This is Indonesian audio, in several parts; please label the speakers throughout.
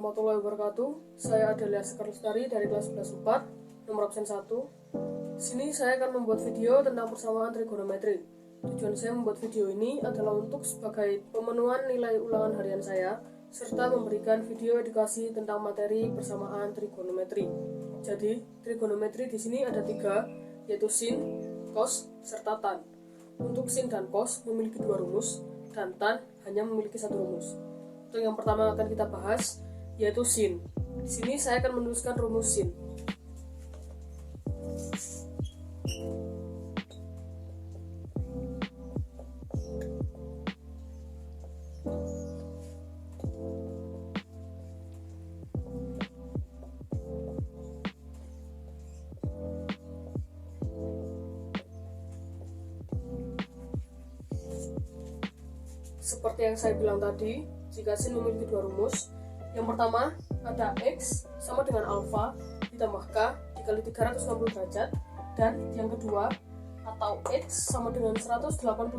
Speaker 1: warahmatullahi wabarakatuh. Saya Adelia Sekarlestari dari kelas 11 4, nomor absen 1. Di sini saya akan membuat video tentang persamaan trigonometri. Tujuan saya membuat video ini adalah untuk sebagai pemenuhan nilai ulangan harian saya, serta memberikan video edukasi tentang materi persamaan trigonometri. Jadi, trigonometri di sini ada 3, yaitu sin, cos, serta tan. Untuk sin dan cos memiliki 2 rumus, dan tan hanya memiliki 1 rumus. Untuk yang pertama akan kita bahas, yaitu sin. Di sini saya akan menuliskan rumus sin. Seperti yang saya bilang tadi, jika sin memiliki 2 rumus, yang pertama ada X sama dengan alfa ditambah K dikali 360 derajat, dan yang kedua atau X sama dengan 180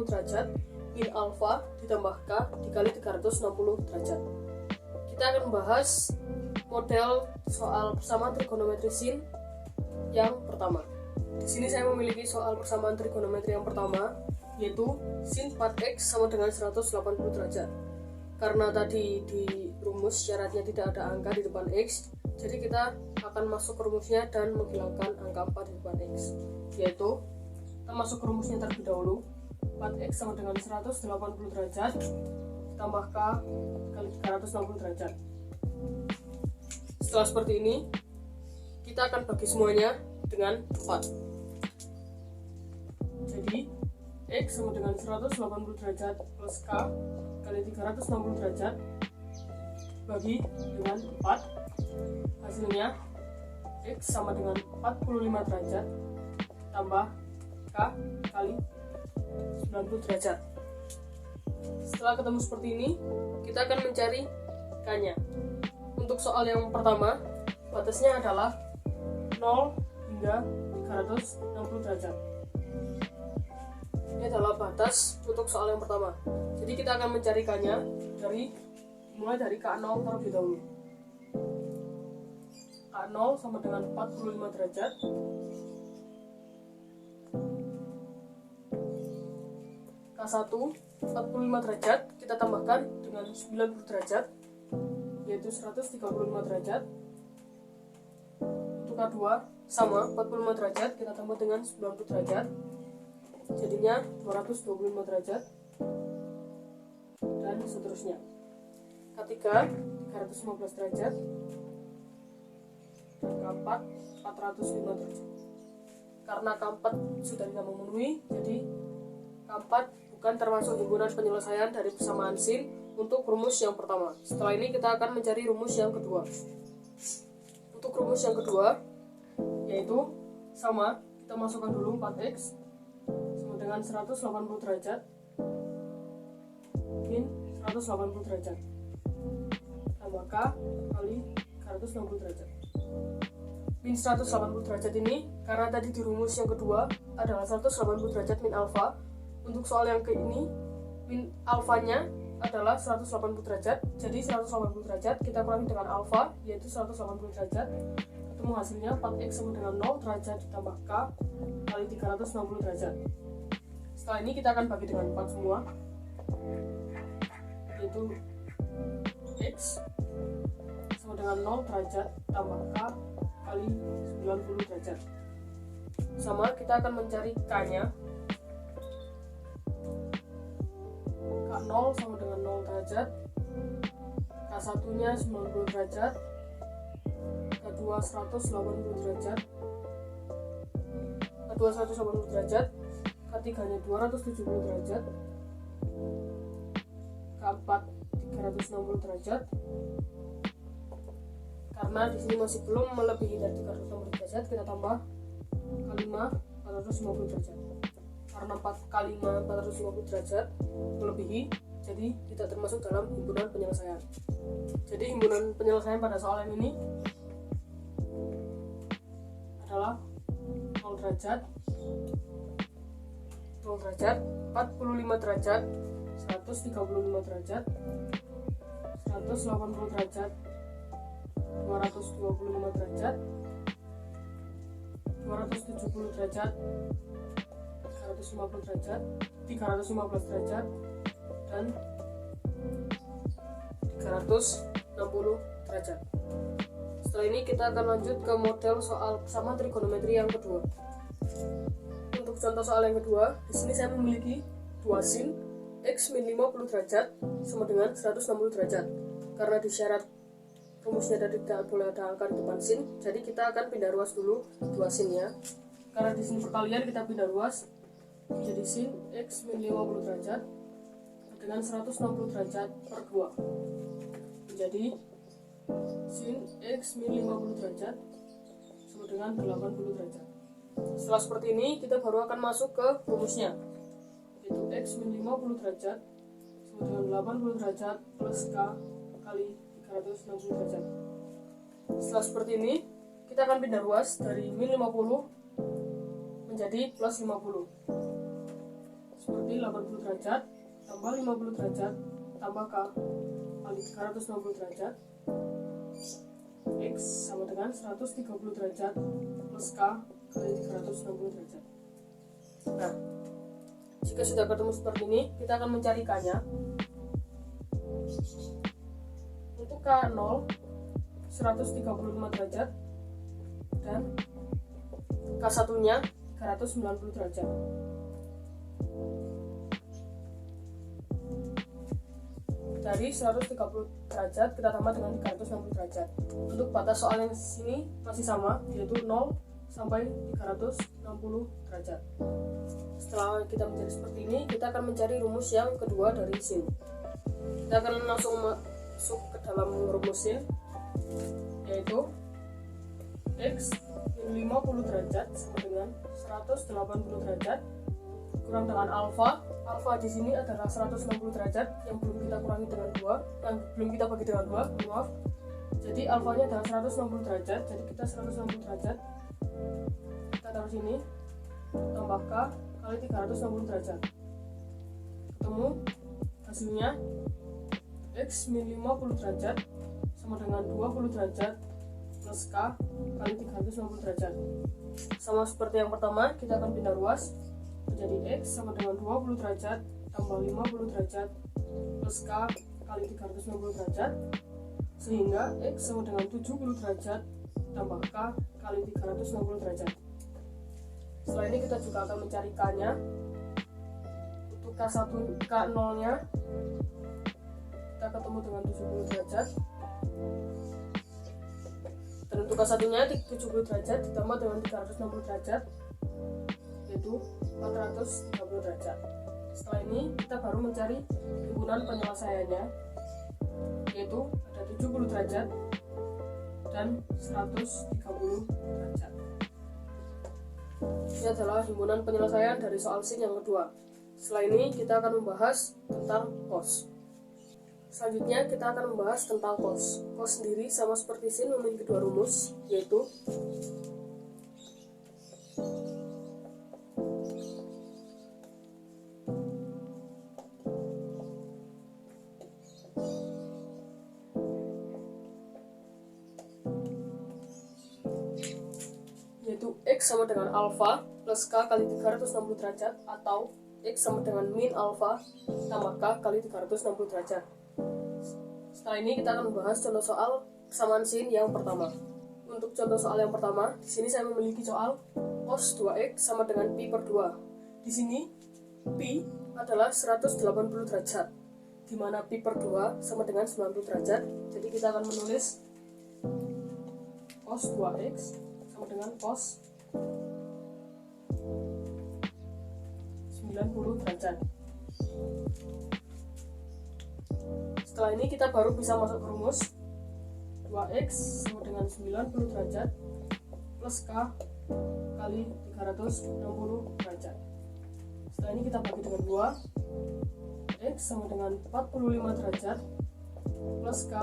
Speaker 1: derajat min alfa ditambah K dikali 360 derajat. Kita akan membahas model soal persamaan trigonometri sin yang pertama. Di sini saya memiliki soal persamaan trigonometri yang pertama, yaitu sin 4x sama dengan 180 derajat. Karena tadi di rumus syaratnya tidak ada angka di depan x, jadi kita akan masuk ke rumusnya dan menghilangkan angka 4 di depan x, yaitu kita masuk ke rumusnya terlebih dahulu. 4x sama dengan 180 derajat ditambah k kali 360 derajat. Setelah seperti ini, kita akan bagi semuanya dengan 4. Jadi X sama dengan 180 derajat plus K kali 360 derajat bagi dengan 4. Hasilnya X sama dengan 45 derajat tambah K kali 90 derajat. Setelah ketemu seperti ini, kita akan mencari K-nya. Untuk soal yang pertama, batasnya adalah 0 hingga 360 derajat. Ini adalah batas untuk soal yang pertama. Jadi kita akan mencari K-nya mulai dari K0 terlebih dahulu. K0 sama dengan 45 derajat. K1 45 derajat kita tambahkan dengan 90 derajat, yaitu 135 derajat. Untuk K2 sama 45 derajat kita tambah dengan 90 derajat, jadinya 225 derajat, dan seterusnya. K3 315 derajat, dan K4 405 derajat. Karena K4 sudah tidak memenuhi, jadi K4 bukan termasuk himpunan penyelesaian dari persamaan sin untuk rumus yang pertama. Setelah ini kita akan mencari rumus yang kedua. Untuk rumus yang kedua, yaitu sama, kita masukkan dulu 4x dengan 180 derajat min 180 derajat tambah K kali 360 derajat. Min 180 derajat ini karena tadi di rumus yang kedua adalah 180 derajat min alfa. Untuk soal yang ke ini, min alfanya adalah 180 derajat, jadi 180 derajat kita kurangi dengan alfa, yaitu 180 derajat, ketemu hasilnya 4x sama dengan 0 derajat ditambah K kali 360 derajat. Setelah ini kita akan bagi dengan 4 semua, yaitu X sama dengan 0 derajat tambah K kali 90 derajat. Sama, kita akan mencari K-nya. K0 sama dengan 0 derajat, K1 nya 90 derajat, K2 180 derajat, K2 180 derajat, K3 nya 270 derajat, K4 360 derajat. Karena di sini masih belum melebihi dari 360 derajat, kita tambah K5 450 derajat. Karena 4 kali 5 450 derajat melebihi, jadi tidak termasuk dalam himpunan penyelesaian. Jadi himpunan penyelesaian pada soal ini adalah 0 derajat, 45 derajat, 135 derajat, 180 derajat, 225 derajat, 270 derajat, 350 derajat, 315 derajat, dan 360 derajat. Setelah ini kita akan lanjut ke model soal kesamaan trigonometri yang kedua. Untuk contoh soal yang kedua, di sini saya memiliki dua sin x min 50 derajat sama dengan 160 derajat. Karena di syarat rumusnya tadi tidak boleh ada angka di depan sin, jadi kita akan pindah ruas dulu dua sinnya. Karena di sini perkalian, kita pindah ruas menjadi sin x min 50 derajat dengan 160 derajat per 2 menjadi sin x min 50 derajat sama dengan 80 derajat. Setelah seperti ini, kita baru akan masuk ke rumusnya, yaitu x min 50 derajat sama dengan 80 derajat plus k kali 360 derajat. Setelah seperti ini, kita akan pindah ruas dari min 50 menjadi plus 50, seperti 80 derajat tambah 50 derajat tambah k kali 360 derajat x sama dengan 130 derajat plus k kali 360 derajat. Nah, jika sudah ketemu seperti ini, kita akan mencari k-nya. Untuk k0 135 derajat dan k1-nya 390 derajat. Dari 130 derajat kita tambah dengan 360 derajat. Untuk batas soal yang sini masih sama, yaitu 0 sampai 360 derajat. Setelah kita mencari seperti ini, kita akan mencari rumus yang kedua dari sin. Kita akan langsung masuk ke dalam rumus sin, yaitu x min 50 derajat sama dengan 180 derajat kurang dengan alfa. Alfa di sini adalah 160 derajat yang belum kita kurangi dengan 2, yang belum kita bagi dengan 2, maaf. Jadi alfanya adalah 160 derajat, jadi kita 160 derajat kita taruh sini tambah k kali 360 derajat. Ketemu hasilnya x min 50 derajat sama dengan 20 derajat plus k kali 360 derajat. Sama seperti yang pertama, kita akan pindah ruas menjadi x sama dengan 20 derajat tambah 50 derajat plus k kali 360 derajat, sehingga x sama dengan 70 derajat tambah k kali 360 derajat. Setelah ini kita juga akan mencari k-nya. Untuk k0 nya kita ketemu dengan 70 derajat, dan untuk k1 nya 70 derajat ditambah dengan 360 derajat, yaitu 430 derajat. Setelah ini kita baru mencari himpunan penyelesaiannya, yaitu ada 70 derajat dan 130 derajat. Ini adalah himpunan penyelesaian dari soal sin yang kedua. Setelah ini kita akan membahas tentang cos. Selanjutnya kita akan membahas tentang cos. Cos sendiri sama seperti sin memiliki dua rumus, yaitu x sama dengan alfa plus k kali 360 derajat, atau x sama dengan min alfa tambah k kali 360 derajat. Setelah ini kita akan membahas contoh soal kesamaan sin yang pertama. Untuk contoh soal yang pertama, di sini saya memiliki soal cos 2x sama dengan pi per 2. Di sini pi adalah 180 derajat, di mana pi per 2 sama dengan 90 derajat. Jadi kita akan menulis cos 2x sama dengan cos 90 derajat. Setelah ini kita baru bisa masuk ke rumus 2x sama dengan 90 derajat plus k kali 360 derajat. Setelah ini kita bagi dengan 2, x sama dengan 45 derajat plus k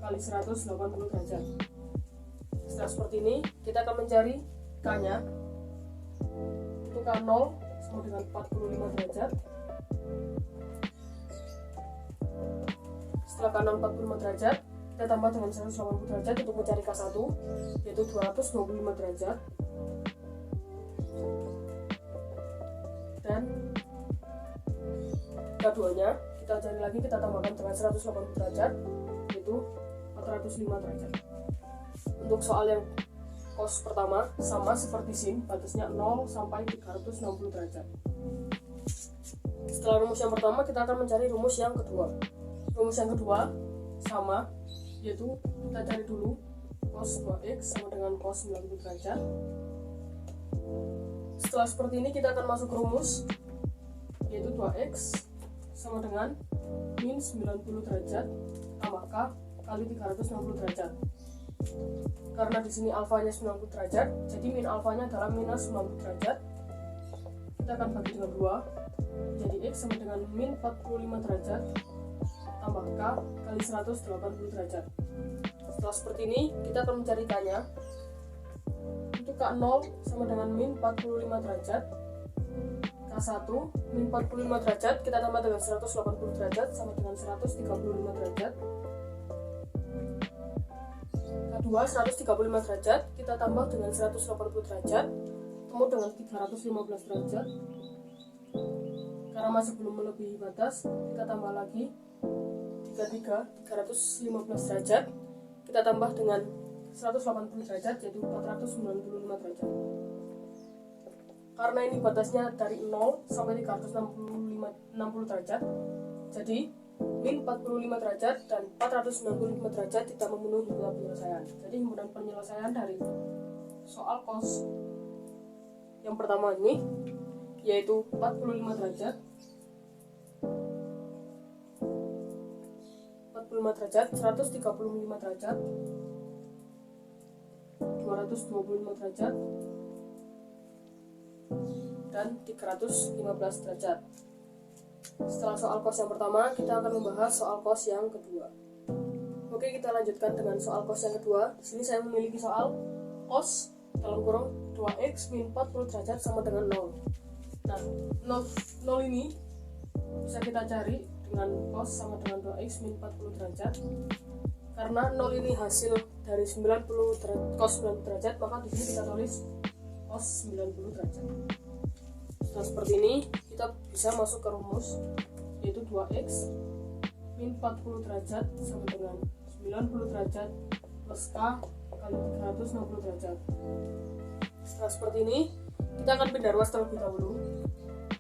Speaker 1: kali 180 derajat. Setelah seperti ini, kita akan mencari k-nya. Untuk k0 sama dengan 45 derajat. Setelah k0 45 derajat, kita tambah dengan 180 derajat untuk mencari K1, yaitu 225 derajat. Dan K2-nya kita cari lagi, kita tambahkan dengan 180 derajat, yaitu 405 derajat. Untuk soal yang cos pertama sama seperti sin, batasnya 0 sampai 360 derajat. Setelah rumus yang pertama, kita akan mencari rumus yang kedua. Rumus yang kedua sama, yaitu kita cari dulu cos 2x sama dengan cos 90 derajat. Setelah seperti ini, kita akan masuk ke rumus, yaitu 2x sama dengan min 90 derajat tambah k kali 360 derajat. Karena di sini alfanya 90 derajat, jadi min alfanya adalah minus 90 derajat. Kita akan bagi dengan 2, jadi x sama dengan min 45 derajat tambah k kali 180 derajat. Setelah seperti ini, kita akan mencari k-nya. Untuk k0 sama dengan min 45 derajat, K1 min 45 derajat kita tambah dengan 180 derajat sama dengan 135 derajat. K2 135 derajat kita tambah dengan 180 derajat, ketemu dengan 315 derajat. Karena masih belum melebihi batas, kita tambah lagi 315 derajat kita tambah dengan 180 derajat, yaitu 495 derajat. Karena ini batasnya dari 0 sampai 360 derajat, jadi min 45 derajat dan 495 derajat tidak memenuhi himpunan penyelesaian. Jadi himpunan penyelesaian dari soal cos yang pertama ini yaitu 45 derajat, 135 derajat, 225 derajat, dan 315 derajat. Setelah soal cos yang pertama, kita akan membahas soal cos yang kedua. Oke, kita lanjutkan dengan soal cos yang kedua. Di sini saya memiliki soal cos dalam kurung 2x min 40 derajat sama dengan 0. Nah, 0 ini bisa kita cari dengan cos sama dengan 2x min 40 derajat. Karena 0 ini hasil dari 90 cos 90 derajat, maka di sini kita tulis cos 90 derajat. Setelah seperti ini, kita bisa masuk ke rumus, yaitu 2x min 40 derajat sama dengan 90 derajat plus k kali 360 derajat. Setelah seperti ini, kita akan pindah ruas terlebih dahulu.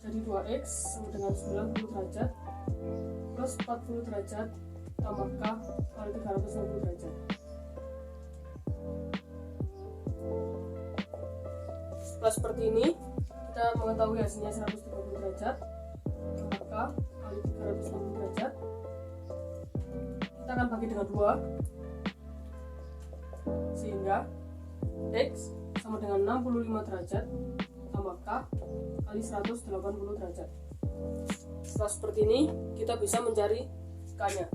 Speaker 1: Jadi 2x sama dengan 90 derajat plus 40 derajat tambah k kali 360 derajat. Setelah seperti ini, kita mengetahui hasilnya 130 derajat tambah k kali 360 derajat. Kita akan bagi dengan 2, sehingga x sama dengan 65 derajat tambah k kali 180 derajat. Setelah seperti ini, kita bisa mencari k-nya.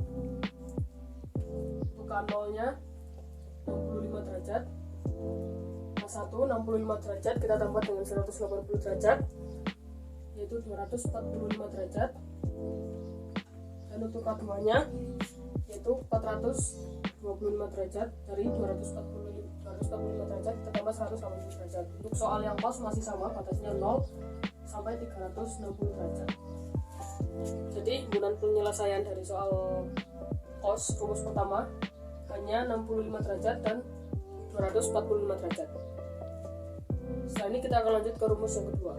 Speaker 1: Untuk k0-nya 65 derajat, K1 65 derajat kita tambah dengan 180 derajat, yaitu 245 derajat. Dan untuk k2-nya yaitu 425 derajat, dari 245 derajat kita tambah 180 derajat. Untuk soal yang cos masih sama, batasnya 0 sampai 360 derajat. Jadi himpunan penyelesaian dari soal cos rumus pertama hanya 65 derajat dan 245 derajat. Setelah ini kita akan lanjut ke rumus yang kedua.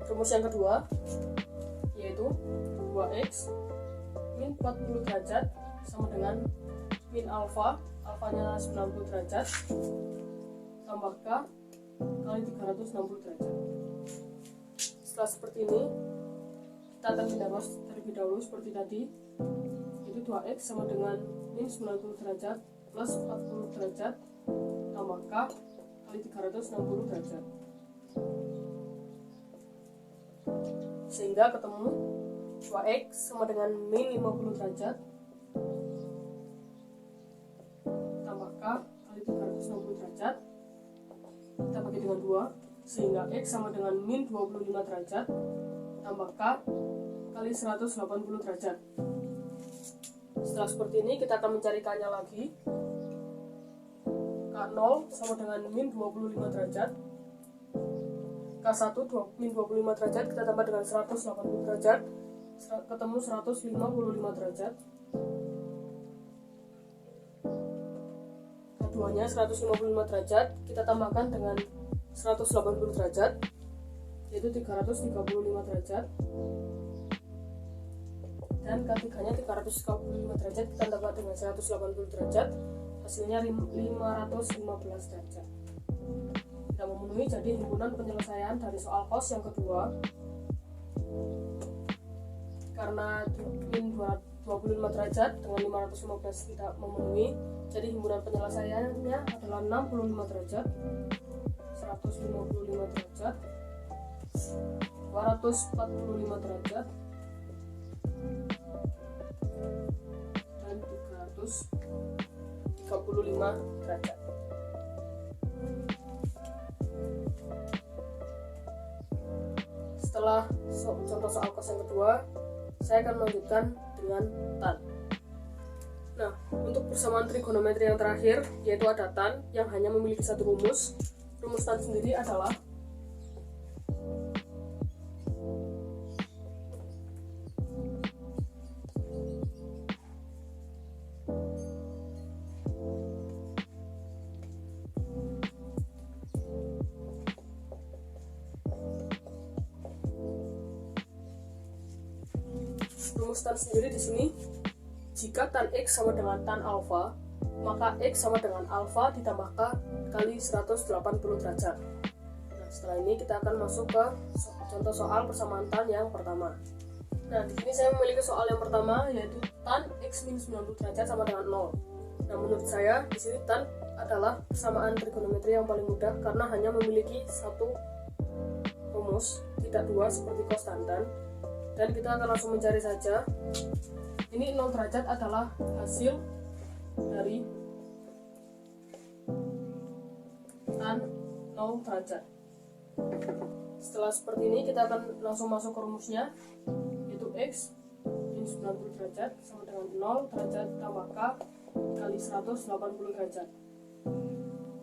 Speaker 1: Rumus yang kedua yaitu 2x min 40 derajat sama dengan min alfa, alfanya 90 derajat tambah k kali 360 derajat. Setelah seperti ini, kita akan pindah ruas terlebih dahulu seperti tadi, yaitu 2x sama dengan min 90 derajat plus 40 derajat tambah k kali 360 derajat, sehingga ketemu 2x sama dengan min 50 derajat tambah k kali 360 derajat. Kita bagi dengan 2, sehingga x sama dengan min 25 derajat tambah k kali 180 derajat. Setelah seperti ini kita akan mencari K-nya lagi. K0 sama dengan min 25 derajat. K1 min 25 derajat kita tambah dengan 180 derajat, ketemu 155 derajat. Keduanya 155 derajat kita tambahkan dengan 180 derajat, yaitu 335 derajat. Dan ketiganya 335 derajat kita tambah dengan 180 derajat, hasilnya 515 derajat. Tidak memenuhi, jadi himpunan penyelesaian dari soal kos yang kedua, karena min 25 derajat dengan 515 tidak memenuhi, jadi himpunan penyelesaiannya adalah 65 derajat, 155 derajat, 245 derajat, dan 335 derajat. Setelah contoh soal kos yang kedua, saya akan melanjutkan dengan tan. Nah, untuk persamaan trigonometri yang terakhir, yaitu ada tan yang hanya memiliki satu rumus. Rumus tan sendiri adalah rumus tan sendiri di sini, jika tan X sama dengan tan alfa, maka X sama dengan alfa ditambah K kali 180 derajat. Nah, setelah ini kita akan masuk ke contoh soal persamaan tan yang pertama. Nah, di sini saya memiliki soal yang pertama, yaitu tan X min 90 derajat sama dengan 0. Nah, menurut saya di sini tan adalah persamaan trigonometri yang paling mudah karena hanya memiliki satu rumus, tidak dua seperti cos dan tan. Dan kita akan langsung mencari saja. Ini 0 derajat adalah hasil dari tan 0 derajat. Setelah seperti ini kita akan langsung masuk ke rumusnya, yaitu X min 90 derajat sama dengan 0 derajat tambah K kali 180 derajat.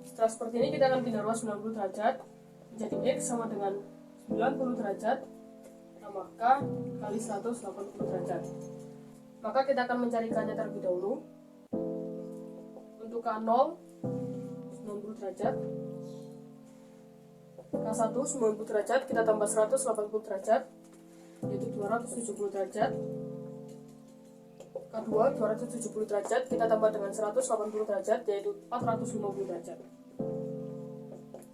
Speaker 1: Setelah seperti ini kita akan pindah ruas 90 derajat menjadi X sama dengan 90 derajat tambah K kali 180 derajat. Maka kita akan mencari K-nya terlebih dahulu. Untuk K0 90 derajat, K1 90 derajat kita tambah 180 derajat, yaitu 270 derajat. K2 270 derajat kita tambah dengan 180 derajat, yaitu 450 derajat.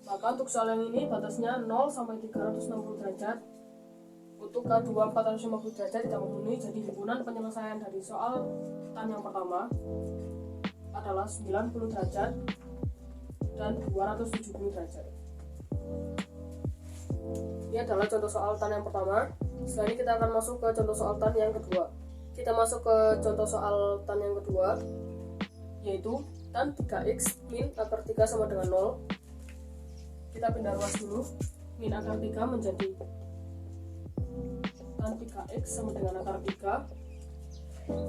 Speaker 1: Maka untuk soal yang ini batasnya 0 sampai 360 derajat. Untuk K2 450 derajat tidak memenuhi, jadi himpunan penyelesaian dari soal tan yang pertama adalah 90 derajat dan 270 derajat. Ini adalah contoh soal tan yang pertama. Setelah ini kita akan masuk ke contoh soal tan yang kedua. Kita masuk ke contoh soal tan yang kedua, yaitu tan 3x min akar 3 sama dengan 0. Kita pindah ruas dulu. Min akar 3 menjadi tan 3x sama dengan akar 3.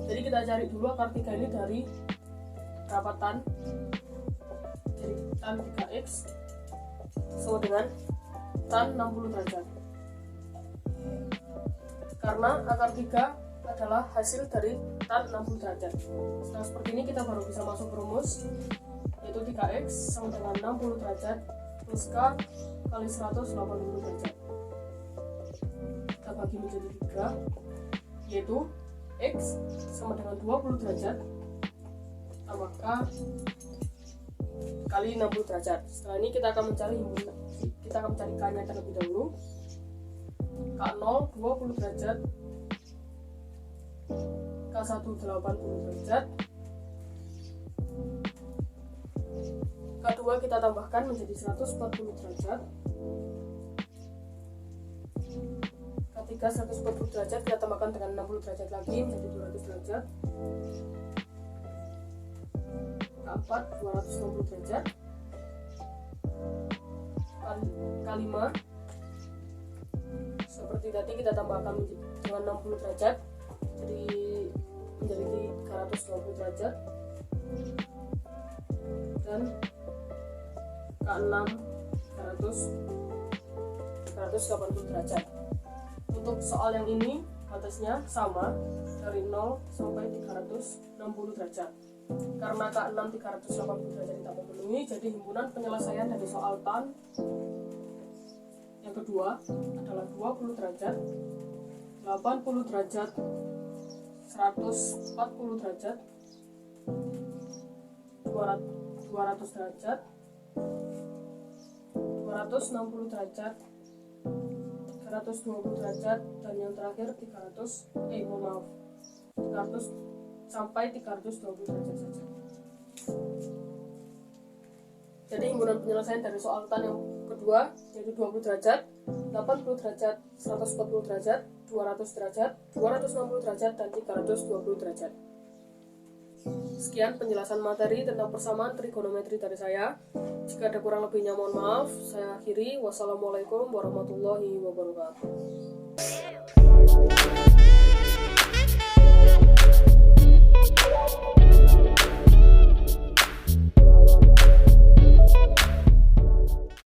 Speaker 1: Jadi kita cari dulu akar 3 ini dari berapa tan. Jadi tan 3x sama dengan tan 60 derajat. Karena akar 3 adalah hasil dari tan 60 derajat. Setelah seperti ini kita baru bisa masuk rumus, yaitu 3x sama dengan 60 derajat plus K kali 180 derajat. Kita bagi menjadi 3, yaitu X sama dengan 20 derajat tambah K kali 60 derajat. Setelah ini kita akan mencari K-nya terlebih dahulu. K0 20 derajat, K1 80 derajat, K2 kita tambahkan menjadi 140 derajat, K3 140 derajat kita tambahkan dengan 60 derajat lagi menjadi 200 derajat, K4 260 derajat, K5 seperti tadi kita tambahkan dengan 60 derajat, jadi menjadi 320 derajat, dan K6 380 derajat. Untuk soal yang ini batasnya sama dari 0 sampai 360 derajat. Karena K6 380 derajat tidak memenuhi, jadi himpunan penyelesaian dari soal TAN yang kedua adalah 20 derajat, 80 derajat, 140 derajat, 200 derajat, 260 derajat, 320 derajat, dan yang terakhir 300 sampai 320 derajat saja. Jadi himpunan penyelesaian dari soal TAN yang kedua yaitu 20 derajat, 80 derajat, 140 derajat, 200 derajat, 260 derajat, dan 320 derajat. Sekian penjelasan materi tentang persamaan trigonometri dari saya. Jika ada kurang lebihnya mohon maaf. Saya akhiri. Wassalamualaikum warahmatullahi wabarakatuh.